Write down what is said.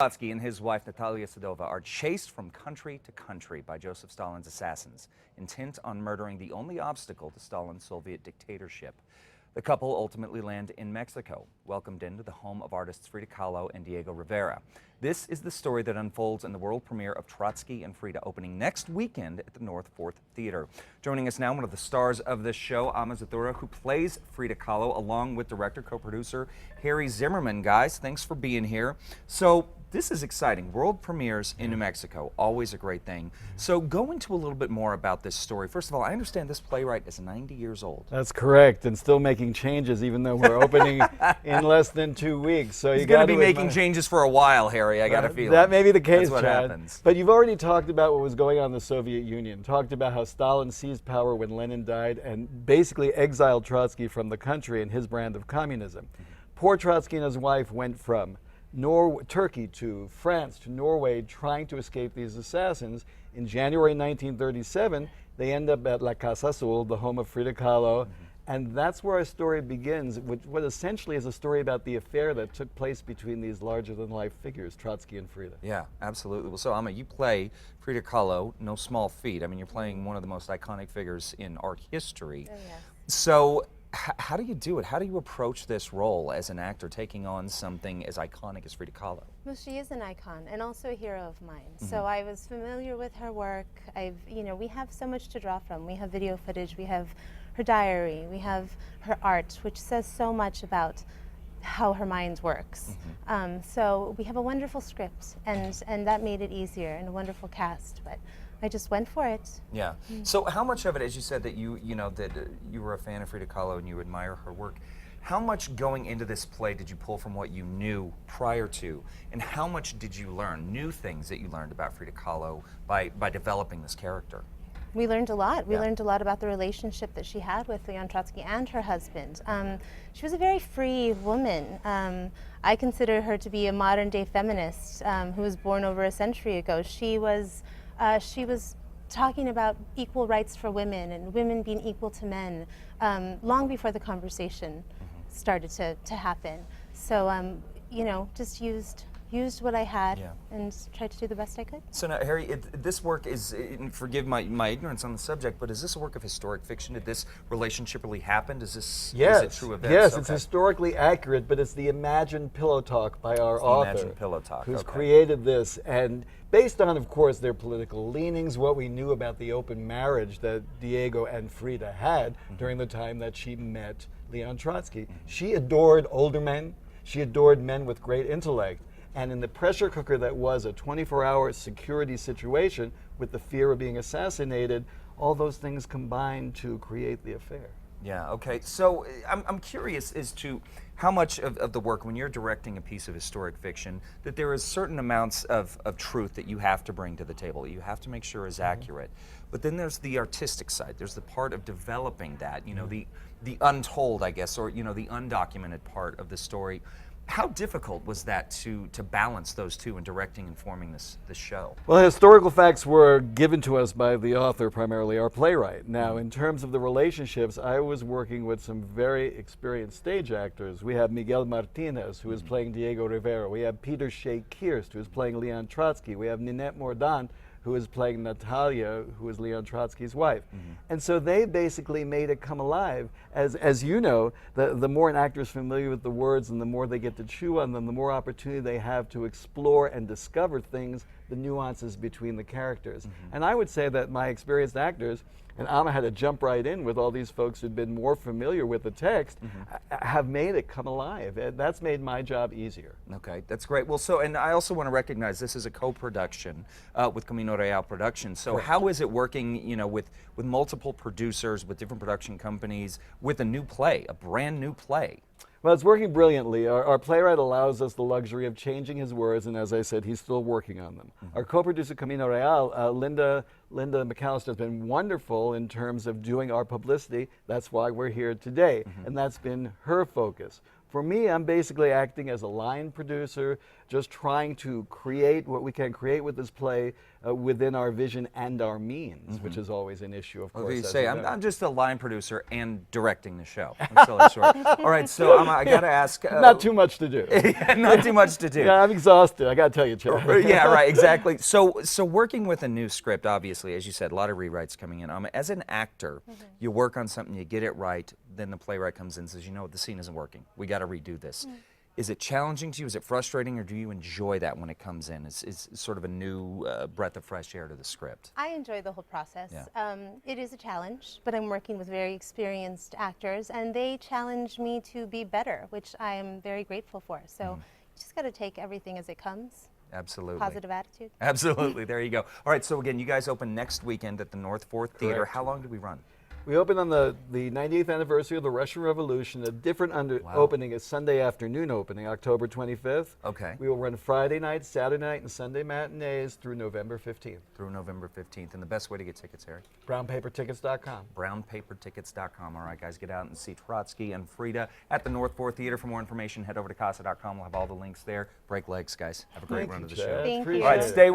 Trotsky and his wife Natalia Sedova are chased from country to country by Joseph Stalin's assassins, intent on murdering the only obstacle to Stalin's Soviet dictatorship. The couple ultimately land in Mexico, welcomed into the home of artists Frida Kahlo and Diego Rivera. This is the story that unfolds in the world premiere of Trotsy and Frida, opening next weekend at the North Fourth Theater. Joining us now, one of the stars of this show, Ama Zathura, who plays Frida Kahlo, along with director, co-producer Harry Zimmerman. Guys, thanks for being here. So, this is exciting. World premieres in New Mexico, always a great thing. So go into a little bit more about this story. First of all, I understand this playwright is 90 years old. That's correct, and still making changes even though we're opening in less than 2 weeks. So He's going to be making changes for a while, Harry, I got a feeling. That may be the case, That's what Chad. happens. But you've already talked about what was going on in the Soviet Union, talked about how Stalin seized power when Lenin died and basically exiled Trotsky from the country and his brand of communism. Poor Trotsky and his wife went from Turkey to France to Norway trying to escape these assassins. In January 1937, they end up at La Casa Azul, the home of Frida Kahlo, and that's where our story begins, what essentially is a story about the affair that took place between these larger-than-life figures, Trotsky and Frida. Yeah, absolutely. Well, so Ama, you play Frida Kahlo, no small feat. I mean, you're playing one of the most iconic figures in art history. Oh, yes. So, how do you do it? How do you approach this role as an actor, taking on something as iconic as Frida Kahlo? Well, she is an icon and also a hero of mine. So I was familiar with her work. We have so much to draw from. We have video footage, we have her diary, we have her art, which says so much about how her mind works. So we have a wonderful script, and that made it easier, and a wonderful cast. But I just went for it. Yeah. So how much of it, as you said, that you were a fan of Frida Kahlo and you admire her work, how much going into this play did you pull from what you knew prior to, and how much did you learn, new things that you learned about Frida Kahlo by developing this character? We learned a lot. We Yeah. learned a lot about the relationship that she had with Leon Trotsky and her husband. She was a very free woman. I consider her to be a modern-day feminist who was born over a century ago. She was talking about equal rights for women and women being equal to men long before the conversation started to happen. So, just used what I had and tried to do the best I could. So now, Harry, this work is, forgive my ignorance on the subject, but is this a work of historic fiction? Did this relationship really happen? Is it true events? Yes, Okay. it's historically accurate, but it's the imagined pillow talk by our It's the author, imagined pillow talk, who's okay. created this, and based on, of course, their political leanings, what we knew about the open marriage that Diego and Frida had during the time that she met Leon Trotsky. She adored older men. She adored men with great intellect. And in the pressure cooker that was a 24-hour security situation with the fear of being assassinated, all those things combined to create the affair. Yeah, okay. So I'm curious as to how much of the work, when you're directing a piece of historic fiction, that there is certain amounts of truth that you have to bring to the table, that you have to make sure is accurate. But then there's the artistic side. There's the part of developing that, the untold, I guess, or, the undocumented part of the story. How difficult was that to balance those two in directing and forming this show? Well, historical facts were given to us by the author, primarily our playwright. Now, in terms of the relationships, I was working with some very experienced stage actors. We have Miguel Martinez, who is playing Diego Rivera. We have Peter Shea Kirst, who is playing Leon Trotsky. We have Ninette Mordan, who is playing Natalia, who is Leon Trotsky's wife. And so they basically made it come alive. As you know, the more an actor is familiar with the words and the more they get to chew on them, the more opportunity they have to explore and discover things, the nuances between the characters. And I would say that my experienced actors, and Ama had to jump right in with all these folks who'd been more familiar with the text, have made it come alive. That's made my job easier. Okay, that's great. Well, and I also want to recognize this is a co-production with Camino Real Productions. So how is it working, with multiple producers, with different production companies, with a new play, a brand new play? Well, it's working brilliantly. Our playwright allows us the luxury of changing his words, and as I said, he's still working on them. Our co-producer, Camino Real, Linda McAllister, has been wonderful in terms of doing our publicity. That's why we're here today, and that's been her focus. For me, I'm basically acting as a line producer, just trying to create what we can create with this play within our vision and our means, which is always an issue, of course. Well, you as say, you know. I'm just a line producer and directing the show. I'm selling short. All right, so I got to ask. Not too much to do. Not too much to do. Yeah, I'm exhausted. I got to tell you, Chad. Yeah, right, exactly. So working with a new script, obviously, as you said, a lot of rewrites coming in. As an actor, you work on something, you get it right, then the playwright comes in and says, you know what, the scene isn't working. We got to redo this. Is it challenging to you? Is it frustrating, or do you enjoy that when it comes in? It's sort of a new breath of fresh air to the script. I enjoy the whole process. Yeah. It is a challenge, but I'm working with very experienced actors, and they challenge me to be better, which I am very grateful for. So you just got to take everything as it comes. Absolutely. Positive attitude. Absolutely. There you go. All right, so again, you guys open next weekend at the North Fourth Theater. Correct. How long do we run? We open on the 98th anniversary of the Russian Revolution. A different opening is Sunday afternoon opening, October 25th. Okay. We will run Friday night, Saturday night, and Sunday matinees through November 15th. Through November 15th. And the best way to get tickets, Harry? BrownPaperTickets.com. BrownPaperTickets.com. All right, guys, get out and see Trotsky and Frida at the North Fourth Theater. For more information, head over to Casa.com. We'll have all the links there. Break legs, guys. Have a great Thank run you, of the show. Chad. Thank Appreciate you. All right, it. stay